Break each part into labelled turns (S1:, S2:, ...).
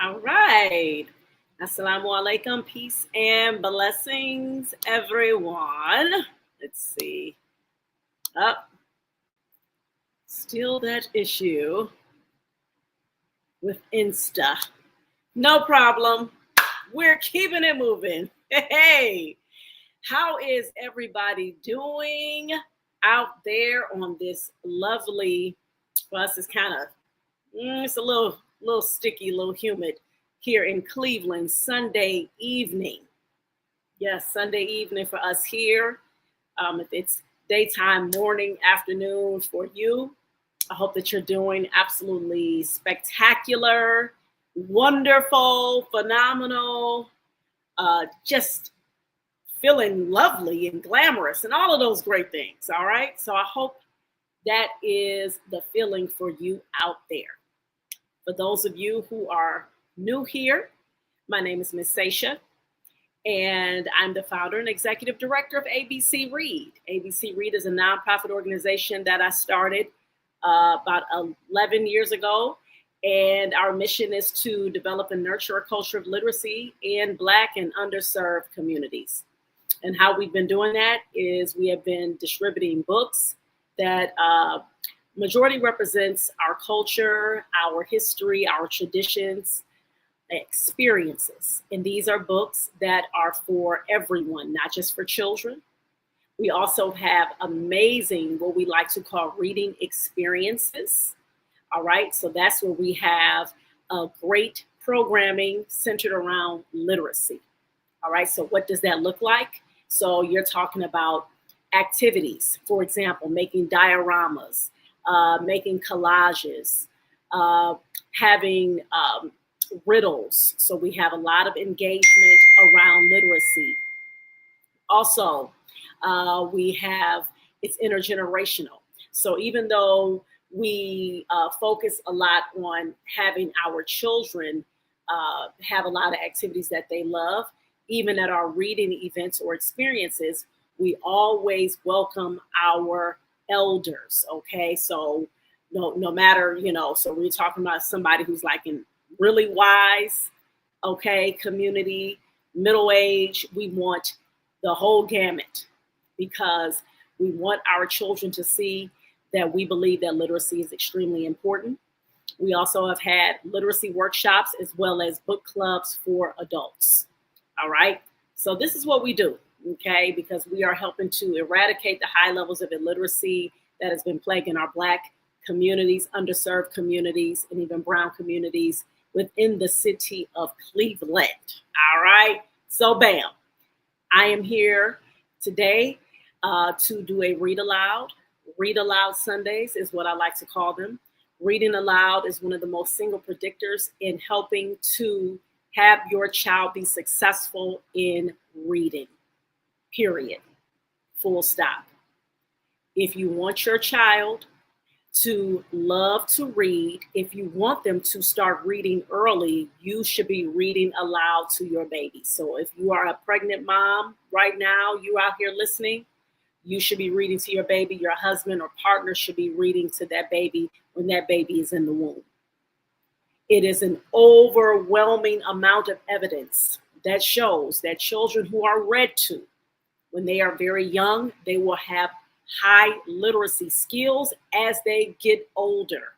S1: All right. Assalamu alaikum. Peace and blessings, everyone. Let's see. Up. Still that issue with Insta. No problem. We're keeping it moving. Hey, how is everybody doing out there on this lovely, for us, it's kind of, it's a little sticky, a little humid here in Cleveland, Sunday evening. Yes, Sunday evening for us here. If it's daytime, morning, afternoon for you, I hope that you're doing absolutely spectacular, wonderful, phenomenal, just feeling lovely and glamorous and all of those great things. All right. So I hope that is the feeling for you out there. For those of you who are new here, my name is Miss Sasha, and I'm the founder and executive director of ABC Read. ABC Read is a nonprofit organization that I started about 11 years ago, and our mission is to develop and nurture a culture of literacy in Black and underserved communities. And how we've been doing that is we have been distributing books that majority represents our culture, our history, our traditions, experiences. And these are books that are for everyone, not just for children. We also have amazing, what we like to call reading experiences. All right, so that's where we have a great programming centered around literacy. All right, so what does that look like? So you're talking about activities, for example, making dioramas, making collages, having riddles. So we have a lot of engagement around literacy. Also, we have, it's intergenerational. So even though we focus a lot on having our children have a lot of activities that they love, even at our reading events or experiences, we always welcome our elders. Okay, so no matter, so we're talking about somebody who's like in really wise, okay, community, middle age. We want the whole gamut because we want our children to see that we believe that literacy is extremely important. We also have had literacy workshops as well as book clubs for adults. All right. So this is what we do, okay, because we are helping to eradicate the high levels of illiteracy that has been plaguing our Black communities, underserved communities, and even brown communities within the city of Cleveland. All right. So bam, I am here today to do a read aloud. Read aloud Sundays is what I like to call them. Reading aloud is one of the most single predictors in helping to have your child be successful in reading, period, full stop. If you want your child to love to read, if you want them to start reading early, you should be reading aloud to your baby. So if you are a pregnant mom right now, you out here listening, you should be reading to your baby. Your husband or partner should be reading to that baby when that baby is in the womb. It is an overwhelming amount of evidence that shows that children who are read to when they are very young, they will have high literacy skills as they get older.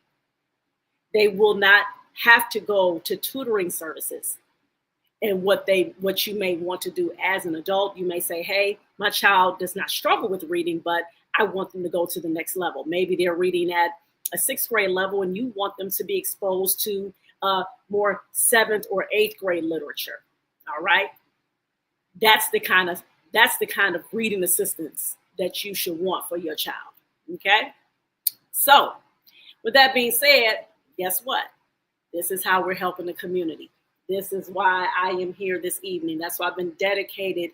S1: They will not have to go to tutoring services. And what you may want to do as an adult, you may say, hey, my child does not struggle with reading, but I want them to go to the next level. Maybe they're reading at a 6th grade level and you want them to be exposed to more 7th or 8th grade literature. All right. That's the kind of reading assistance that you should want for your child. Okay. So with that being said, guess what? This is how we're helping the community. This is why I am here this evening. That's why I've been dedicated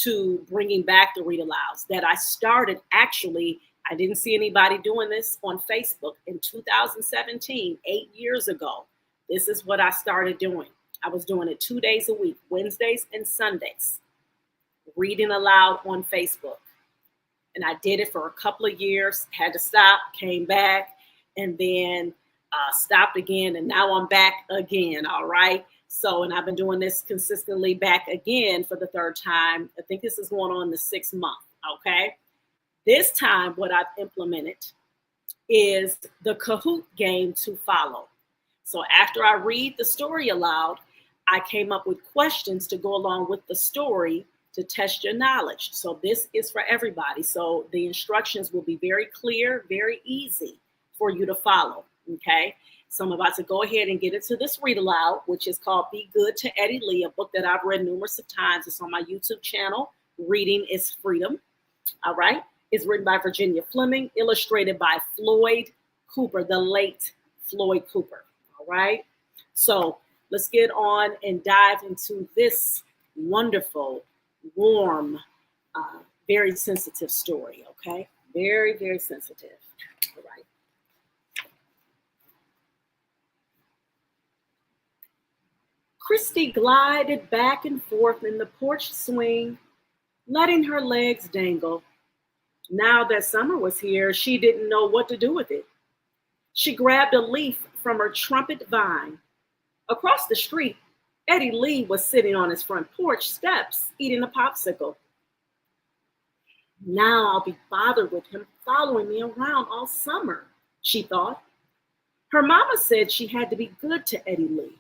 S1: to bringing back the read alouds that I started. Actually, I didn't see anybody doing this on Facebook in 2017, 8 years ago. This is what I started doing. I was doing it 2 days a week, Wednesdays and Sundays, reading aloud on Facebook. And I did it for a couple of years, had to stop, came back. And then stopped again, and now I'm back again. All right. So, and I've been doing this consistently back again for the third time. I think this is going on the 6th month. Okay. This time, what I've implemented is the Kahoot game to follow. So after I read the story aloud, I came up with questions to go along with the story to test your knowledge. So this is for everybody. So the instructions will be very clear, very easy for you to follow. Okay. So I'm about to go ahead and get into this read aloud, which is called Be Good to Eddie Lee, a book that I've read numerous of times. It's on my YouTube channel. Reading is Freedom. All right. It's written by Virginia Fleming, illustrated by Floyd Cooper, the late Floyd Cooper. All right. So let's get on and dive into this wonderful, warm, very sensitive story. Okay. Very, very sensitive. All right. Christy glided back and forth in the porch swing, letting her legs dangle. Now that summer was here, she didn't know what to do with it. She grabbed a leaf from her trumpet vine. Across the street, Eddie Lee was sitting on his front porch steps, eating a popsicle. Now I'll be bothered with him following me around all summer, she thought. Her mama said she had to be good to Eddie Lee,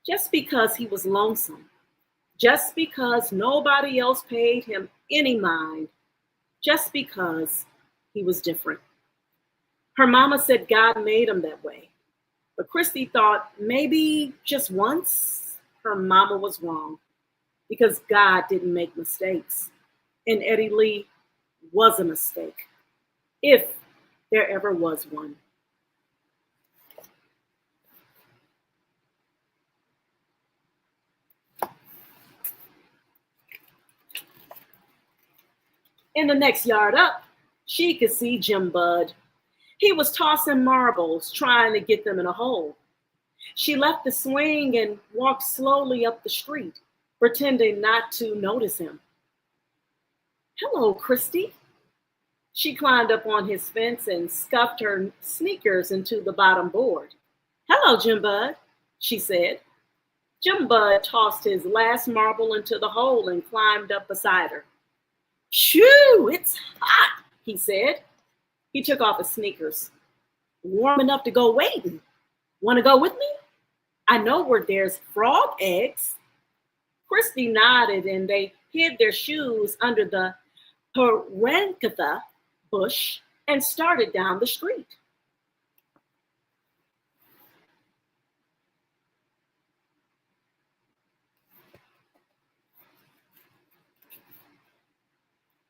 S1: just because he was lonesome, just because nobody else paid him any mind, just because he was different. Her mama said God made him that way. But Christy thought maybe just once her mama was wrong, because God didn't make mistakes. And Eddie Lee was a mistake, if there ever was one. In the next yard up, she could see Jim Bud. He was tossing marbles, trying to get them in a hole. She left the swing and walked slowly up the street, pretending not to notice him. Hello, Christy. She climbed up on his fence and scuffed her sneakers into the bottom board. Hello, Jim Bud, she said. Jim Bud tossed his last marble into the hole and climbed up beside her. Shoo, it's hot, he said. He took off his sneakers. Warm enough to go wading. Want to go with me? I know where there's frog eggs. Christy nodded and they hid their shoes under the parencatha bush and started down the street.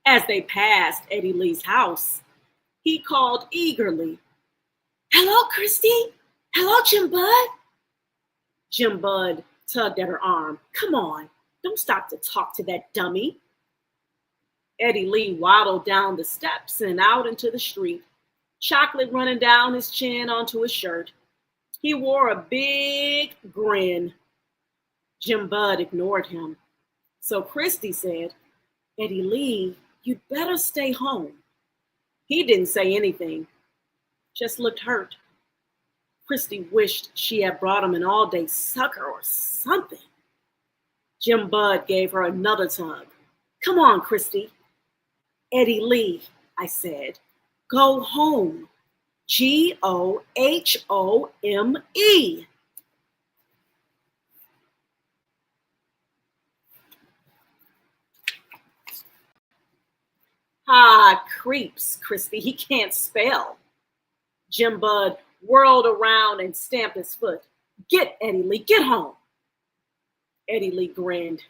S1: As they passed Eddie Lee's house, he called eagerly, Hello, Christy. Hello, Jim Bud. Jim Bud tugged at her arm. Come on, don't stop to talk to that dummy. Eddie Lee waddled down the steps and out into the street, chocolate running down his chin onto his shirt. He wore a big grin. Jim Bud ignored him. So Christy said, Eddie Lee, you'd better stay home. He didn't say anything, just looked hurt. Christy wished she had brought him an all-day sucker or something. Jim Bud gave her another tug. Come on, Christy. Eddie Lee, I said, go home. G-O-H-O-M-E. Ah, creeps, Christy, he can't spell. Jim Bud whirled around and stamped his foot. Get, Eddie Lee, get home. Eddie Lee grinned.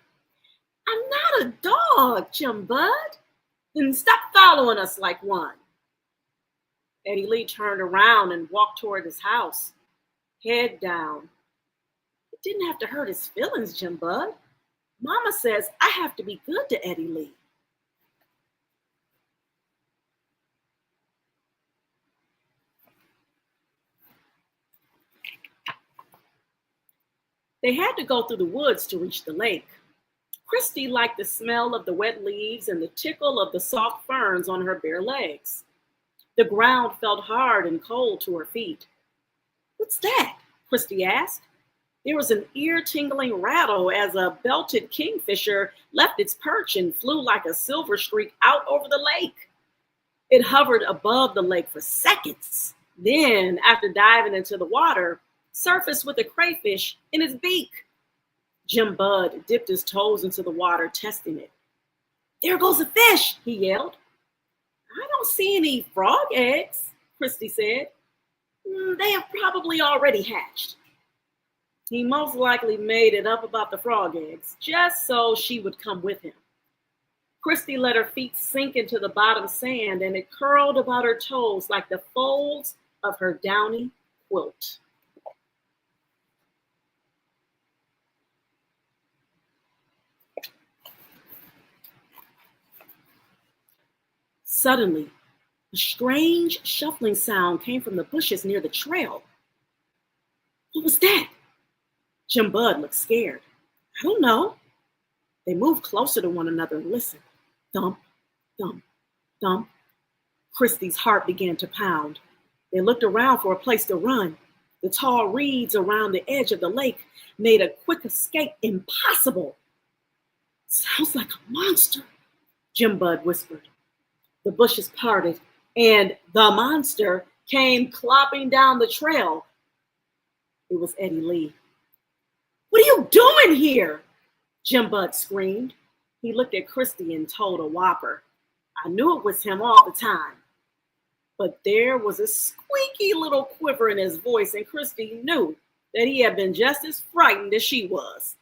S1: I'm not a dog, Jim Bud. Then stop following us like one. Eddie Lee turned around and walked toward his house, head down. It didn't have to hurt his feelings, Jim Bud. Mama says I have to be good to Eddie Lee. They had to go through the woods to reach the lake. Christy liked the smell of the wet leaves and the tickle of the soft ferns on her bare legs. The ground felt hard and cold to her feet. What's that? Christy asked. There was an ear-tingling rattle as a belted kingfisher left its perch and flew like a silver streak out over the lake. It hovered above the lake for seconds. Then, after diving into the water, surfaced with a crayfish in its beak. Jim Bud dipped his toes into the water, testing it. There goes a fish, he yelled. I don't see any frog eggs, Christy said. They have probably already hatched. He most likely made it up about the frog eggs, just so she would come with him. Christy let her feet sink into the bottom sand, and it curled about her toes like the folds of her downy quilt. Suddenly, a strange shuffling sound came from the bushes near the trail. What was that? Jim Bud looked scared. I don't know. They moved closer to one another and listened. Thump, thump, thump. Christy's heart began to pound. They looked around for a place to run. The tall reeds around the edge of the lake made a quick escape impossible. Sounds like a monster, Jim Bud whispered. The bushes parted, and the monster came clopping down the trail. It was Eddie Lee. What are you doing here? Jim Bud screamed. He looked at Christy and told a whopper. I knew it was him all the time. But there was a squeaky little quiver in his voice, and Christy knew that he had been just as frightened as she was.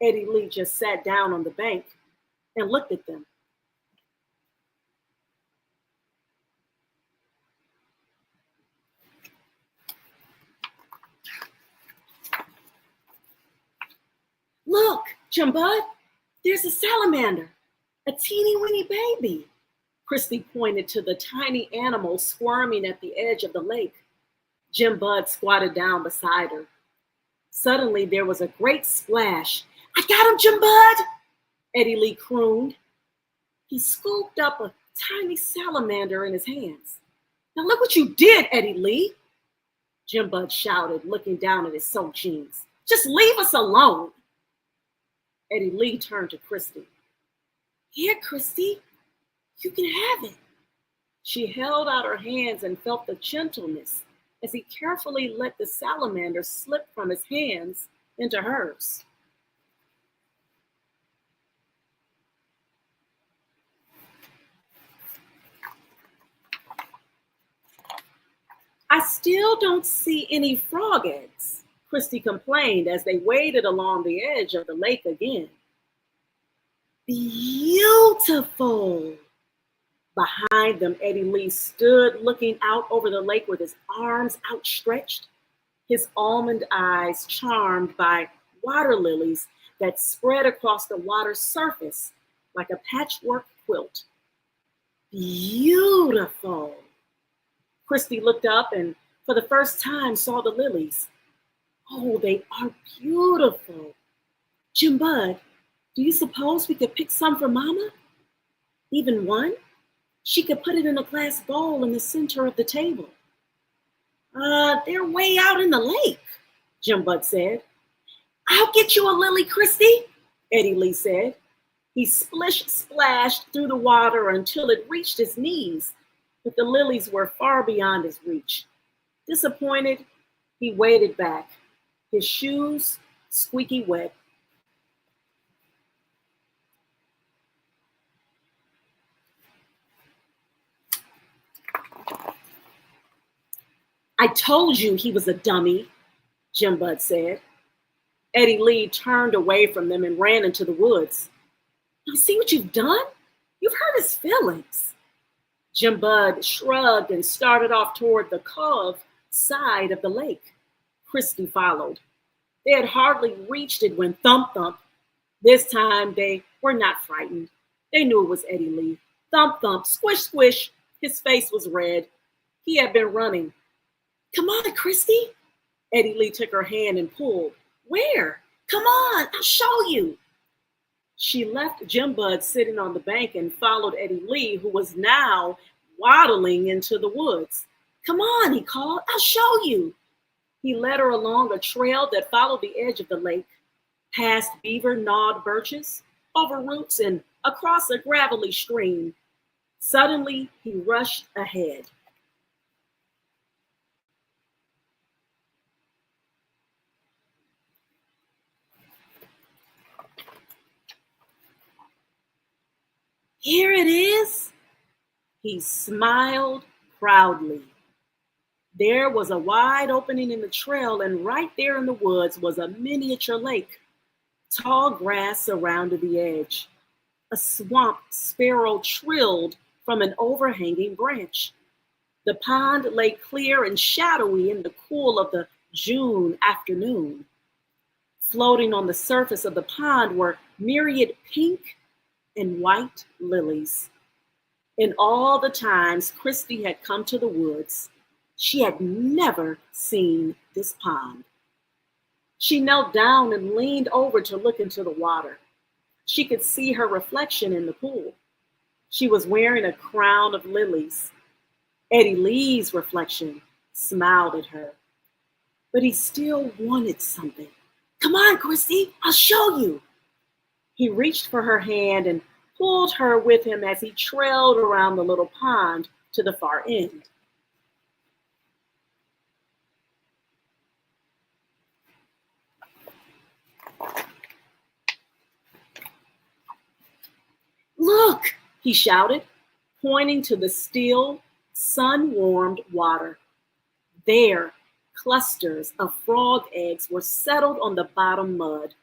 S1: Eddie Lee just sat down on the bank and looked at them. Look, Jim Bud, there's a salamander, a teeny weeny baby. Christy pointed to the tiny animal squirming at the edge of the lake. Jim Bud squatted down beside her. Suddenly, there was a great splash. I got him, Jim Bud, Eddie Lee crooned. He scooped up a tiny salamander in his hands. Now look what you did, Eddie Lee, Jim Bud shouted, looking down at his soaked jeans. Just leave us alone. Eddie Lee turned to Christy. Here, Christy, you can have it. She held out her hands and felt the gentleness as he carefully let the salamander slip from his hands into hers. I still don't see any frog eggs, Christy complained as they waded along the edge of the lake again. Beautiful! Behind them, Eddie Lee stood looking out over the lake with his arms outstretched, his almond eyes charmed by water lilies that spread across the water's surface like a patchwork quilt. Beautiful! Christy looked up and for the first time saw the lilies. Oh, they are beautiful. Jim Bud, do you suppose we could pick some for Mama? Even one? She could put it in a glass bowl in the center of the table. They're way out in the lake, Jim Bud said. I'll get you a lily, Christy, Eddie Lee said. He splish-splashed through the water until it reached his knees, but the lilies were far beyond his reach. Disappointed, he waded back, his shoes squeaky wet. I told you he was a dummy, Jim Bud said. Eddie Lee turned away from them and ran into the woods. Now see what you've done? You've hurt his feelings. Jim Bud shrugged and started off toward the cove side of the lake. Christy followed. They had hardly reached it when thump thump. This time they were not frightened. They knew it was Eddie Lee. Thump thump, squish squish. His face was red. He had been running. Come on, Christy. Eddie Lee took her hand and pulled. Where? Come on, I'll show you. She left Jim Bud sitting on the bank and followed Eddie Lee, who was now waddling into the woods. Come on, he called. I'll show you. He led her along a trail that followed the edge of the lake, past beaver-gnawed birches, over roots, and across a gravelly stream. Suddenly, he rushed ahead. Here it is. He smiled proudly. There was a wide opening in the trail, and right there in the woods was a miniature lake. Tall grass surrounded the edge. A swamp sparrow trilled from an overhanging branch. The pond lay clear and shadowy in the cool of the June afternoon. Floating on the surface of the pond were myriad pink and white lilies. In all the times Christy had come to the woods, she had never seen this pond. She knelt down and leaned over to look into the water. She could see her reflection in the pool. She was wearing a crown of lilies. Eddie Lee's reflection smiled at her, but he still wanted something. Come on, Christy, I'll show you. He reached for her hand and pulled her with him as he trailed around the little pond to the far end. Look, he shouted, pointing to the still, sun-warmed water. There, clusters of frog eggs were settled on the bottom mud,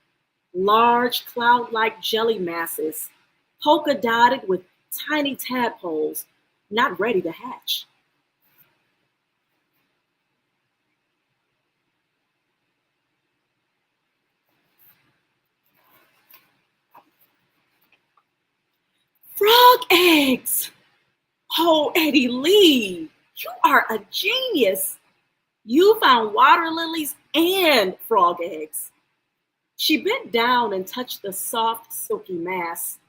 S1: large cloud-like jelly masses, polka-dotted with tiny tadpoles, not ready to hatch. Frog eggs! Oh, Eddie Lee, you are a genius. You found water lilies and frog eggs. She bent down and touched the soft, silky mass.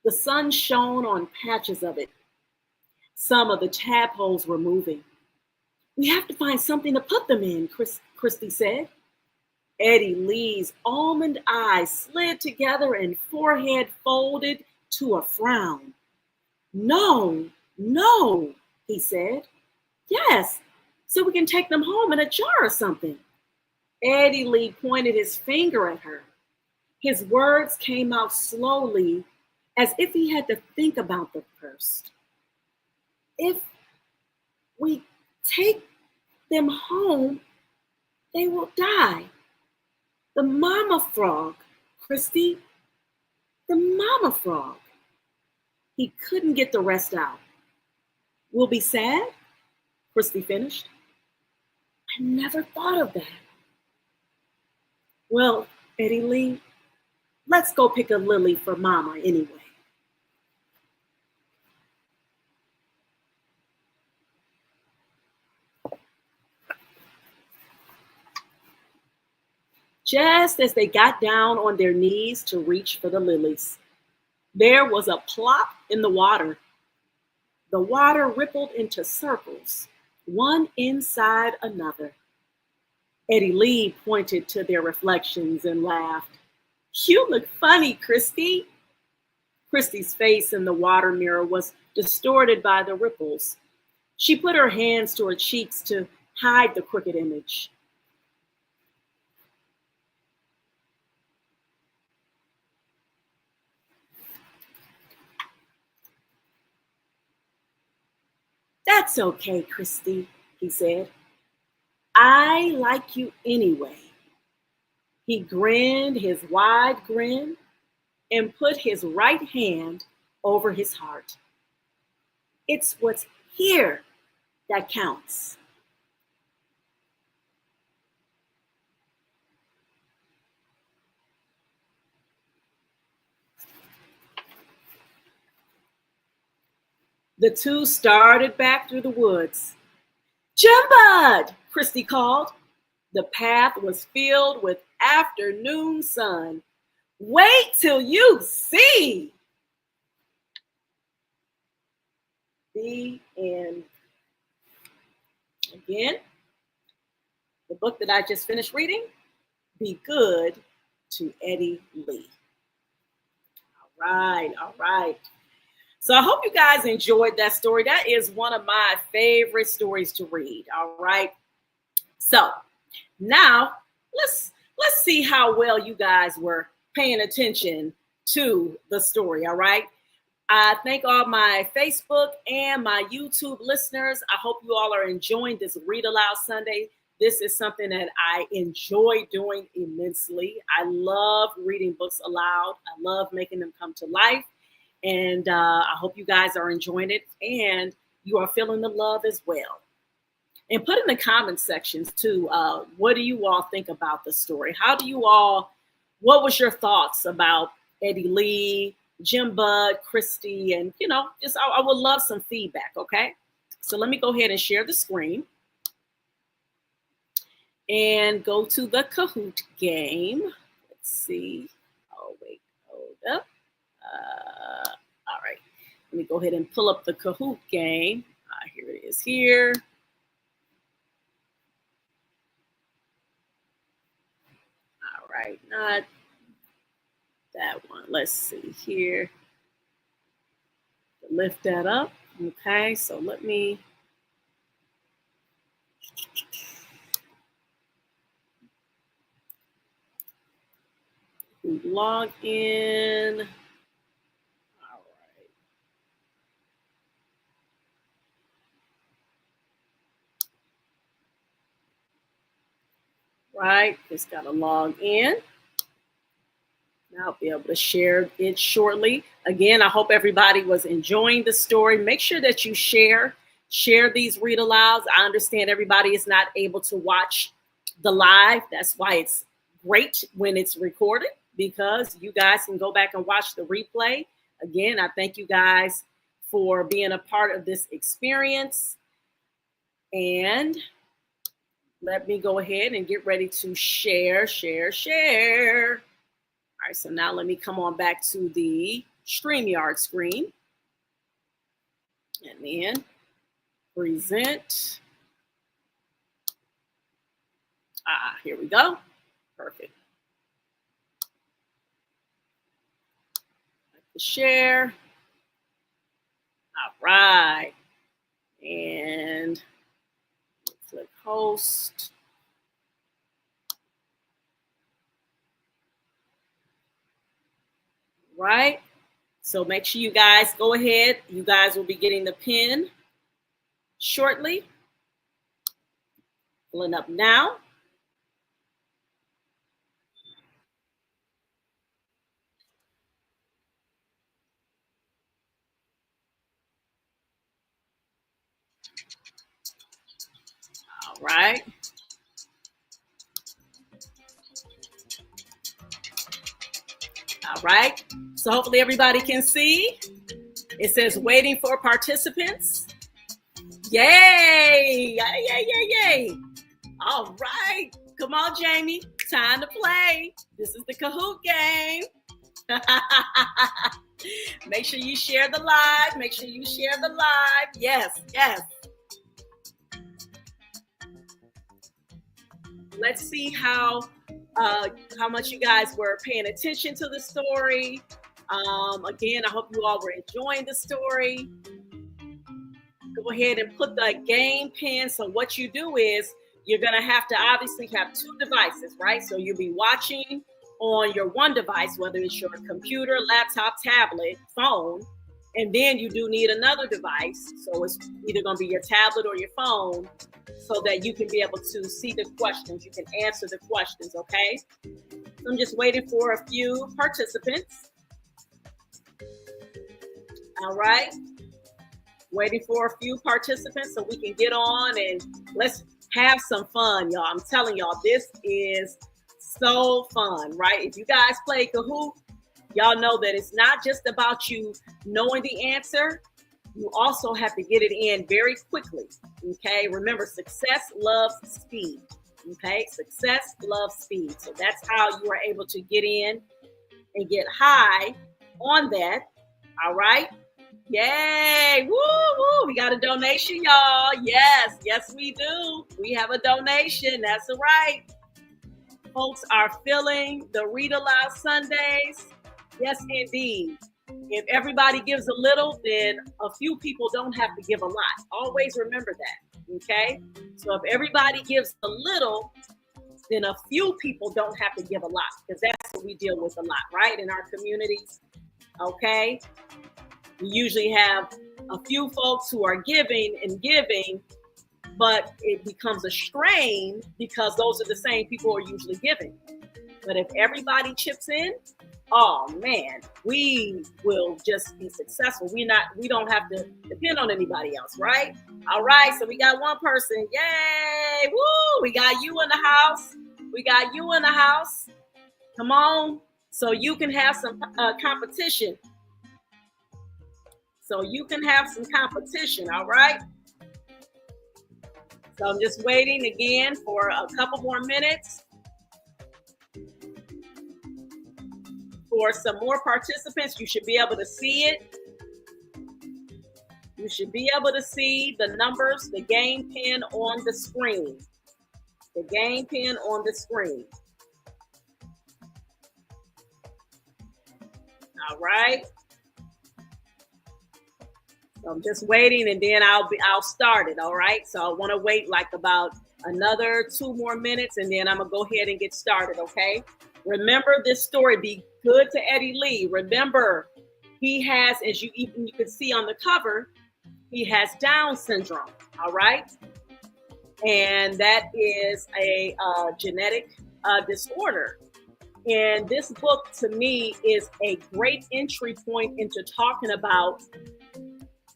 S1: The sun shone on patches of it. Some of the tadpoles were moving. We have to find something to put them in, Christy said. Eddie Lee's almond eyes slid together and forehead folded to a frown. No, no, he said. Yes, so we can take them home in a jar or something. Eddie Lee pointed his finger at her. His words came out slowly, as if he had to think about them first. If we take them home, they will die. The mama frog, Christy, the mama frog. He couldn't get the rest out. We'll be sad, Christy finished. I never thought of that. Well, Eddie Lee, let's go pick a lily for Mama anyway. Just as they got down on their knees to reach for the lilies, there was a plop in the water. The water rippled into circles, one inside another. Eddie Lee pointed to their reflections and laughed. You look funny, Christy. Christy's face in the water mirror was distorted by the ripples. She put her hands to her cheeks to hide the crooked image. That's okay, Christy, he said. I like you anyway. He grinned his wide grin and put his right hand over his heart. It's what's here that counts. The two started back through the woods. Jumbud, Christy called. The path was filled with afternoon sun. Wait till you see. The end. Again, The book that I just finished reading, Be Good to Eddie Lee. All right. So I hope you guys enjoyed that story. That is one of my favorite stories to read. All right. So now let's see how well you guys were paying attention to the story. All right. I thank all my Facebook and my YouTube listeners. I hope you all are enjoying this Read Aloud Sunday. This is something that I enjoy doing immensely. I love reading books aloud. I love making them come to life. And I hope you guys are enjoying it and you are feeling the love as well. And put in the comment sections too, what do you all think about the story? What was your thoughts about Eddie Lee, Jim Bud, Christy, and I would love some feedback, okay? So let me go ahead and share the screen. And go to the Kahoot game. Let's see. Oh, wait, hold up. All right. Let me go ahead and pull up the Kahoot game. Here it is here. All right, not that one. Let's see here. Lift that up. Okay, so let me. Log in. All right, just got to log in. Now I'll be able to share it shortly. Again, I hope everybody was enjoying the story. Make sure that you share these read alouds. I understand everybody is not able to watch the live. That's why it's great when it's recorded, because you guys can go back and watch the replay. Again, I thank you guys for being a part of this experience. And let me go ahead and get ready to share. All right, so now let me come on back to the StreamYard screen. And then present. Here we go. Perfect. Share. All right. And click host. Right. So make sure you guys go ahead. You guys will be getting the pin shortly. Pulling up now. All right. All right. So hopefully everybody can see. It says waiting for participants. Yay! Yay! All right. Come on, Jamie. Time to play. This is the Kahoot game. Make sure you share the live. Yes. Let's see how much you guys were paying attention to the story. Again, I hope you all were enjoying the story. Go ahead and put the game pin. So what you do is you're going to have to obviously have two devices, right? So you'll be watching on your one device, whether it's your computer, laptop, tablet, phone, and then you do need another device. So it's either going to be your tablet or your phone, so that you can be able to see the questions. You can answer the questions, okay? So I'm just waiting for a few participants. All right. Waiting for a few participants so we can get on and let's have some fun, y'all. I'm telling y'all, this is so fun, right? If you guys play Kahoot, y'all know that it's not just about you knowing the answer. You also have to get it in very quickly, okay? Remember, success loves speed, okay? Success loves speed. So that's how you are able to get in and get high on that, all right? Yay! Woo, woo! We got a donation, y'all. Yes, yes, we do. We have a donation. That's right. Folks are filling the Read Aloud Sundays. Yes, indeed. If everybody gives a little, then a few people don't have to give a lot. Always remember that. Okay? So if everybody gives a little, then a few people don't have to give a lot, because that's what we deal with a lot, right? In our communities. Okay? We usually have a few folks who are giving and giving, but it becomes a strain because those are the same people who are usually giving. But if everybody chips in, oh man, we will just be successful. We don't have to depend on anybody else, right? All right, so we got one person. Yay! Woo! We got you in the house. We got you in the house. Come on, so you can have some competition. So you can have some competition, all right? So I'm just waiting again for a couple more minutes for some more participants. You should be able to see it. You should be able to see the numbers, the game pin on the screen. The game pin on the screen. All right. So I'm just waiting, and then I'll start it. All right. So I want to wait like about another 2 more minutes, and then I'm gonna go ahead and get started. Okay. Remember this story. Be good to Eddie Lee. Remember, he has, as you can see on the cover, he has Down syndrome. All right. And that is a genetic disorder. And this book, to me, is a great entry point into talking about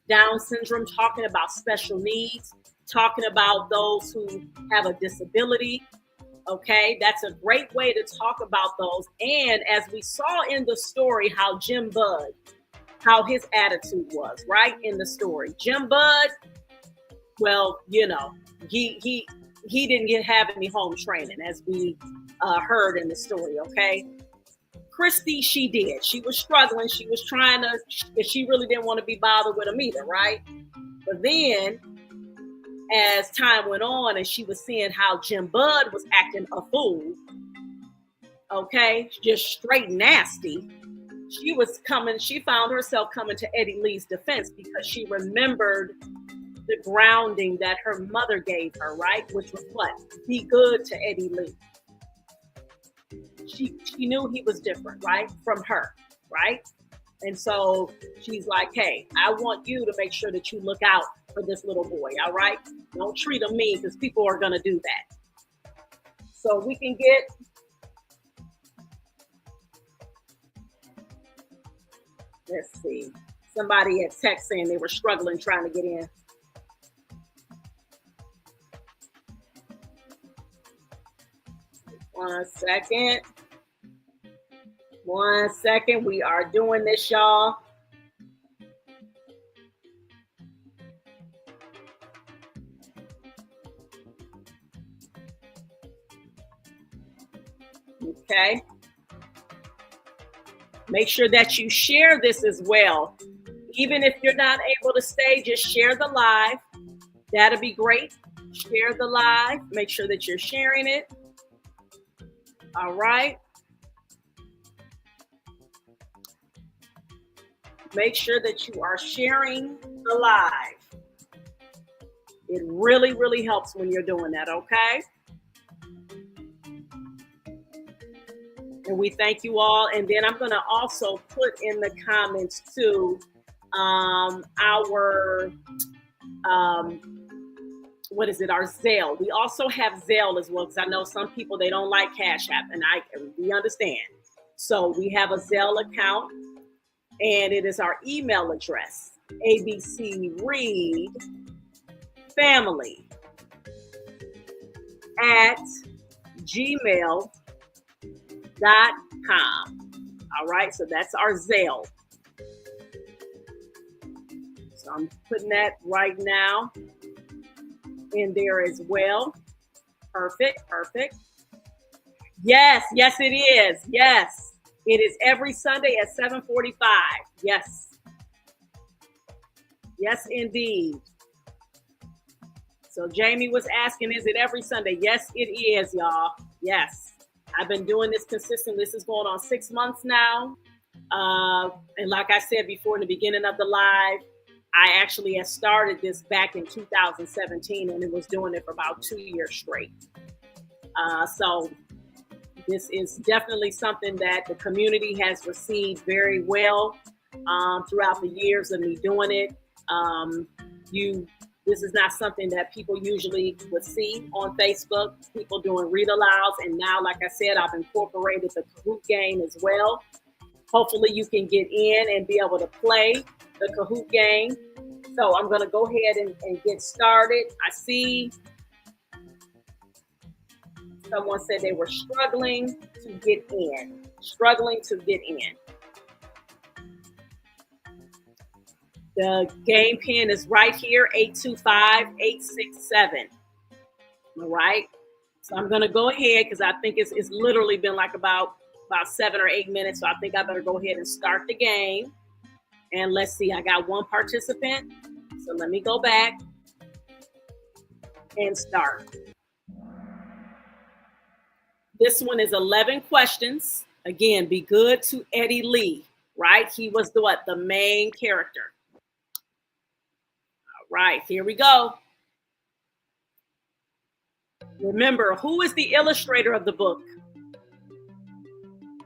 S1: Down syndrome, talking about special needs, talking about those who have a disability. Okay, that's a great way to talk about those. And as we saw in the story, how Jim Bud, how his attitude was, right, in the story. Jim Bud, well, you know, he didn't have any home training, as we heard in the story. Okay, Christy, she did. She was struggling. She was trying to, she really didn't want to be bothered with him either, right? But then, as time went on and she was seeing how Jim Bud was acting a fool, okay, just straight nasty, she found herself coming to Eddie Lee's defense because she remembered the grounding that her mother gave her, right? Which was what? Be good to Eddie Lee. She knew he was different, right? From her, right? And so she's like, hey, I want you to make sure that you look out for this little boy, all right? Don't treat him mean, because people are going to do that. So we can get, let's see, somebody had text saying they were struggling trying to get in. One second. We are doing this, y'all. Okay. Make sure that you share this as well. Even if you're not able to stay, just share the live. That'll be great. Share the live. Make sure that you're sharing it. All right. Make sure that you are sharing the live. It really, really helps when you're doing that, okay? And we thank you all. And then I'm going to also put in the comments too our Zelle. We also have Zelle as well, because I know some people, they don't like Cash App, and we understand. So we have a Zelle account, and it is our email address, abcreadfamily@gmail.com. All right, so that's our Zelle. So I'm putting that right now in there as well. Perfect. Yes, it is. Yes, it is every Sunday at 7:45. Yes. Yes, indeed. So Jamie was asking, is it every Sunday? Yes, it is, y'all. Yes. I've been doing this consistently. This is going on 6 months now. And like I said before in the beginning of the live, I actually had started this back in 2017 and it was doing it for about 2 years straight. So this is definitely something that the community has received very well throughout the years of me doing it. This is not something that people usually would see on Facebook, people doing read alouds. And now, like I said, I've incorporated the Kahoot game as well. Hopefully you can get in and be able to play the Kahoot game. So I'm going to go ahead and get started. I see someone said they were struggling to get in. The game pin is right here, 825-867. All right. So I'm going to go ahead because I think it's literally been like about 7 or 8 minutes. So I think I better go ahead and start the game. And let's see, I got one participant. So let me go back and start. This one is 11 questions. Again, be good to Eddie Lee, right? He was the main character. All right, here we go. Remember, who is the illustrator of the book?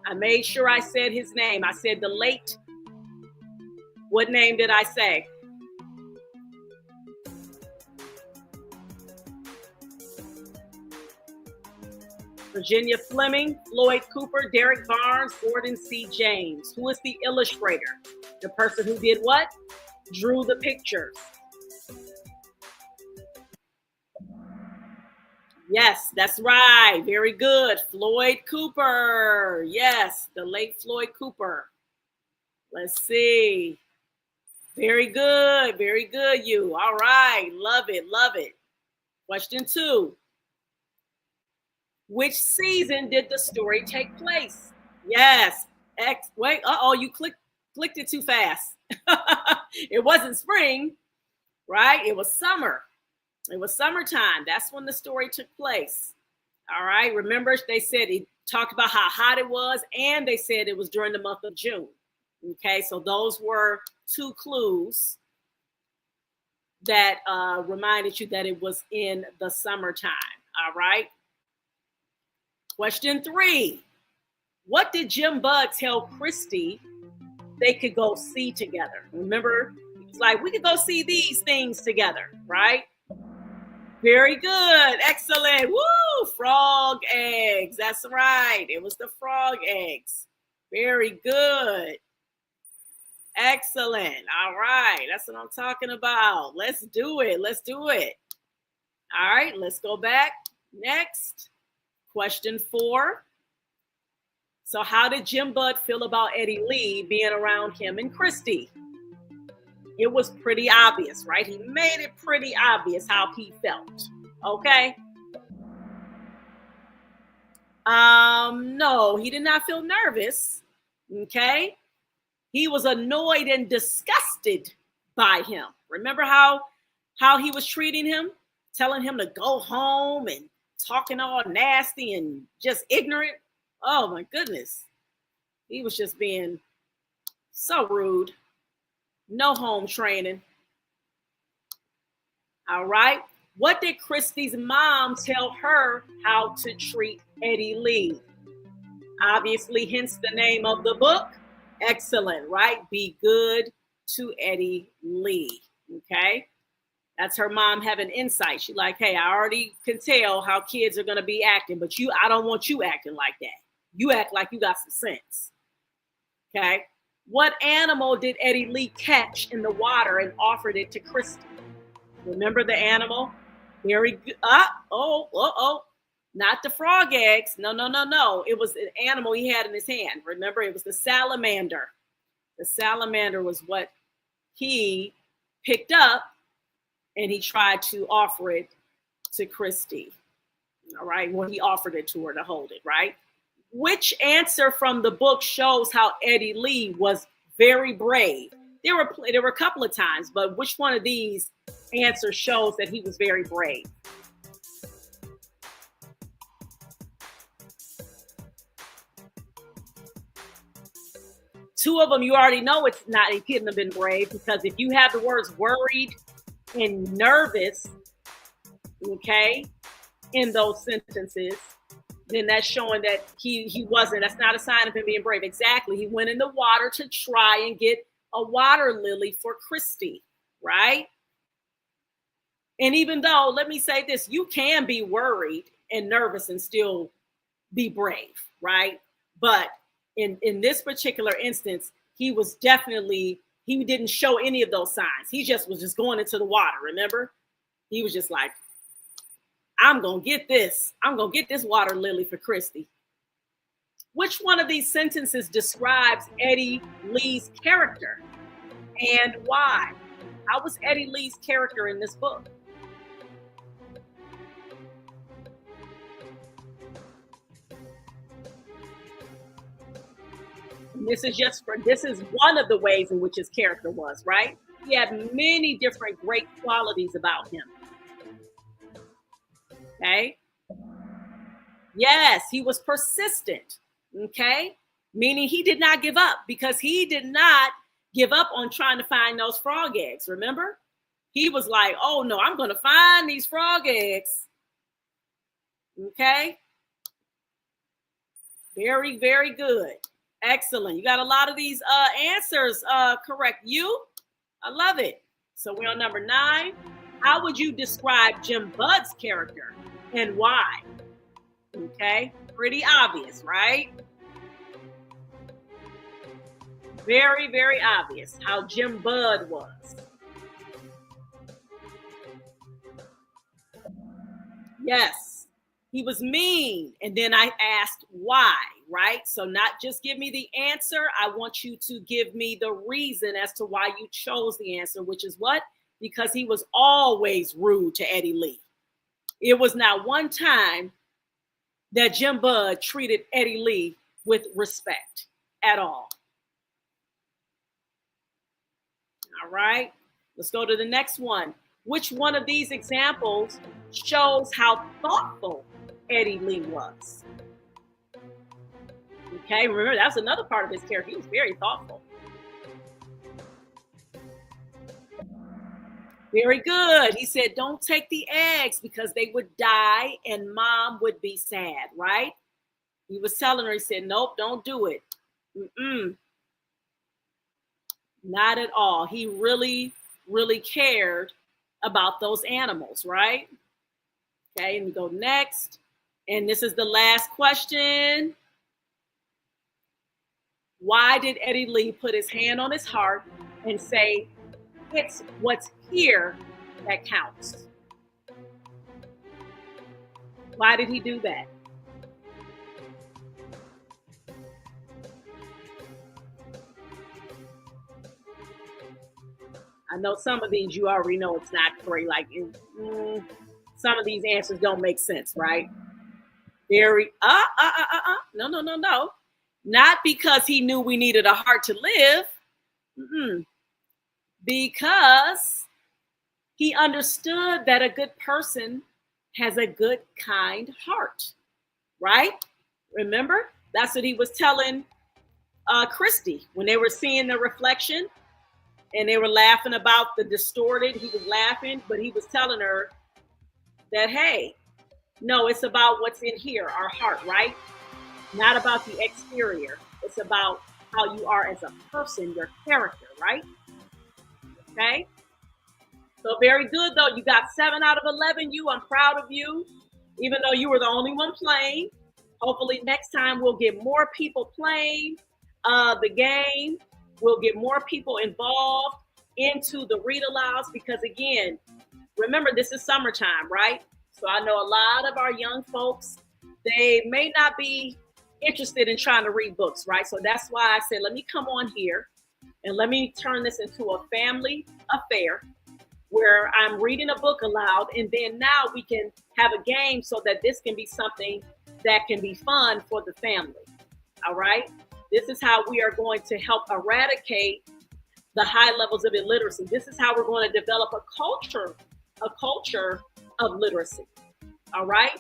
S1: I made sure I said his name. I said the late. What name did I say? Virginia Fleming, Floyd Cooper, Derek Barnes, Gordon C. James. Who is the illustrator? The person who did what? Drew the pictures. Yes, that's right. Very good. Floyd Cooper. Yes, the late Floyd Cooper. Let's see. Very good. Very good, you. All right. Love it. Love it. Question 2. Which season did the story take place? Yes. Wait. You clicked it too fast. It wasn't spring, right? It was summer. It was summertime. That's when the story took place. All right. Remember, they said it talked about how hot it was, and they said it was during the month of June. Okay. So those were 2 clues that reminded you that it was in the summertime. All right. Question 3. What did Jim Bud tell Christy they could go see together? Remember, he was like, we could go see these things together, right? Very good. Excellent. Woo! Frog eggs. That's right. It was the frog eggs. Very good. Excellent. All right. That's what I'm talking about. Let's do it. Let's do it. All right. Let's go back. Next. Question 4. So how did Jim Bud feel about Eddie Lee being around him and Christy? It was pretty obvious, right? He made it pretty obvious how he felt. Okay. No, he did not feel nervous. Okay. He was annoyed and disgusted by him. Remember how he was treating him, telling him to go home and talking all nasty and just ignorant. Oh my goodness. He was just being so rude. No home training. All right. What did Christy's mom tell her how to treat Eddie Lee? Obviously, hence the name of the book. Excellent, right? Be good to Eddie Lee. Okay. That's her mom having insight. She's like, hey, I already can tell how kids are going to be acting, but I don't want you acting like that. You act like you got some sense. Okay. What animal did Eddie Lee catch in the water and offered it to Christy? Remember the animal? Very good. Not the frog eggs. No. It was an animal he had in his hand. Remember, it was the salamander. The salamander was what he picked up and he tried to offer it to Christy. All right. Well, he offered it to her to hold it, right? Which answer from the book shows how Eddie Lee was very brave? There were a couple of times, but which one of these answers shows that he was very brave? Two of them, you already know it's not. It couldn't have been brave, because if you have the words worried and nervous, okay, in those sentences, then that's showing that he wasn't. That's not a sign of him being brave. Exactly. He went in the water to try and get a water lily for Christy, right? And even though, let me say this, you can be worried and nervous and still be brave, right? But in this particular instance, he didn't show any of those signs. He was just going into the water, remember? He was just like, I'm going to get this. I'm going to get this water lily for Christy. Which one of these sentences describes Eddie Lee's character and why? How was Eddie Lee's character in this book? This is one of the ways in which his character was, right? He had many different great qualities about him. Okay. Yes, he was persistent. Okay. Meaning he did not give up, because he did not give up on trying to find those frog eggs. Remember? He was like, oh no, I'm going to find these frog eggs. Okay. Very, very good. Excellent. You got a lot of these answers correct. I love it. So we're on number 9. How would you describe Jim Bud's character and why? Okay. Pretty obvious, right? Very, very obvious how Jim Bud was. Yes, he was mean. And then I asked why, right? So not just give me the answer. I want you to give me the reason as to why you chose the answer, which is what? Because he was always rude to Eddie Lee. It was not one time that Jim Bud treated Eddie Lee with respect at all. All right, let's go to the next one. Which one of these examples shows how thoughtful Eddie Lee was? Okay, remember, that's another part of his character. He was very thoughtful. Very good. He said, don't take the eggs because they would die and mom would be sad, right? He was telling her, he said, nope, don't do it. Not at all. He really, really cared about those animals, right? Okay, and we go next. And this is the last question. Why did Eddie Lee put his hand on his heart and say, it's what's here that counts? Why did he do that? I know some of these you already know it's not correct. Like some of these answers don't make sense, right? Very no. Not because he knew we needed a heart to live. Because he understood that a good person has a good, kind heart, right? Remember? That's what he was telling Christy when they were seeing the reflection and they were laughing about the distorted. He was laughing, but he was telling her that, hey, no, it's about what's in here, our heart, right? Not about the exterior. It's about how you are as a person, your character, right? Okay. So very good, though. You got 7 out of 11. I'm proud of you, even though you were the only one playing. Hopefully next time we'll get more people playing the game. We'll get more people involved into the read alouds because, again, remember, this is summertime, right? So I know a lot of our young folks, they may not be interested in trying to read books, right? So that's why I said, let me come on here and let me turn this into a family affair where I'm reading a book aloud. And then now we can have a game so that this can be something that can be fun for the family. All right. This is how we are going to help eradicate the high levels of illiteracy. This is how we're going to develop a culture of literacy. All right.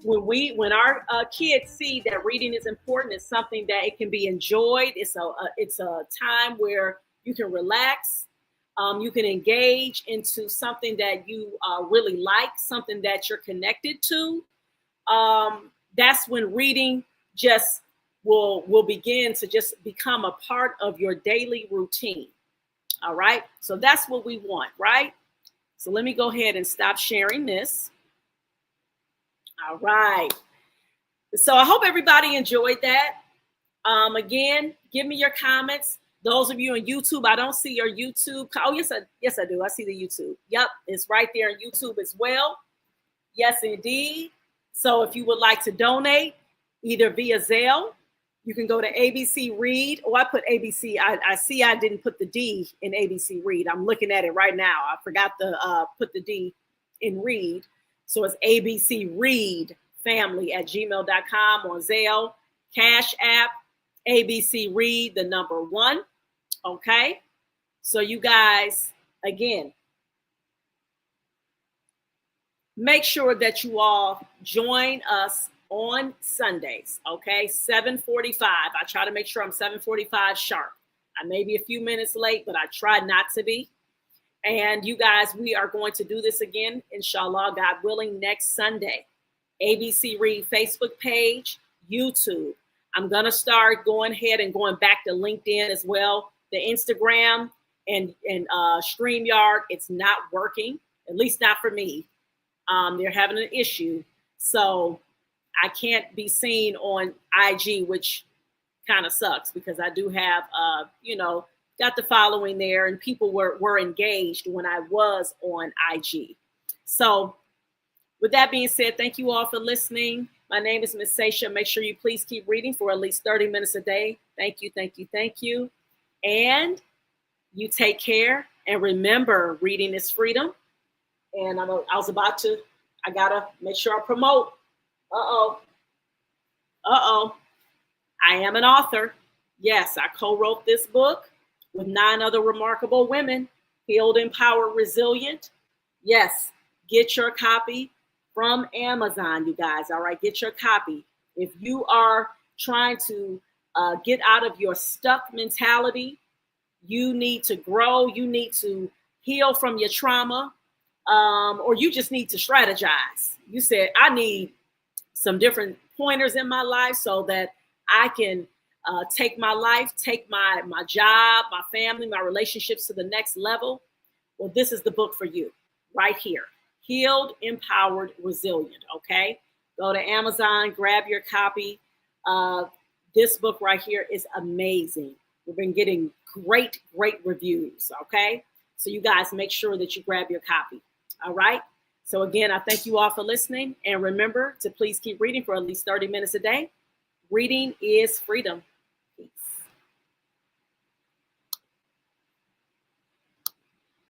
S1: When our kids see that reading is important, it's something that it can be enjoyed. It's a time where you can relax. You can engage into something that you really like, something that you're connected to. That's when reading just will begin to just become a part of your daily routine. All right. So that's what we want, right? So let me go ahead and stop sharing this. All right. So I hope everybody enjoyed that. Again, give me your comments. Those of you on YouTube, I don't see your YouTube. Oh, yes, I do. I see the YouTube. Yep, it's right there on YouTube as well. Yes, indeed. So if you would like to donate, either via Zelle, you can go to ABC Read. Oh, I put ABC. I see I didn't put the D in ABC Read. I'm looking at it right now. I forgot to put the D in Read. So it's ABC Read Family at gmail.com on Zelle, Cash App, ABC Read, the number 1. Okay. So you guys, again, make sure that you all join us on Sundays. Okay. 7:45. I try to make sure I'm 7:45 sharp. I may be a few minutes late, but I try not to be. And you guys, we are going to do this again, inshallah, God willing, next Sunday. ABC Read Facebook page, YouTube. I'm going to start going ahead and going back to LinkedIn as well. The Instagram and StreamYard, it's not working, at least not for me. They're having an issue. So I can't be seen on IG, which kind of sucks because I do have, got the following there and people were engaged when I was on IG. So with that being said, thank you all for listening. My name is Miss Sasha. Make sure you please keep reading for at least 30 minutes a day. Thank you, thank you, thank you. And you take care. And remember, reading is freedom. And I gotta make sure I promote. I am an author. Yes, I co-wrote this book with 9 other remarkable women, healed, empowered, resilient. Yes, get your copy from Amazon, you guys. All right, get your copy. If you are trying to get out of your stuck mentality, you need to grow, you need to heal from your trauma, or you just need to strategize. You said, I need some different pointers in my life so that I can take my life, take my job, my family, my relationships to the next level. Well, this is the book for you right here. Healed, Empowered, Resilient. Okay. Go to Amazon, grab your copy. This book right here is amazing. We've been getting great reviews. Okay. So you guys make sure that you grab your copy. All right. So again, I thank you all for listening. And remember to please keep reading for at least 30 minutes a day. Reading is freedom.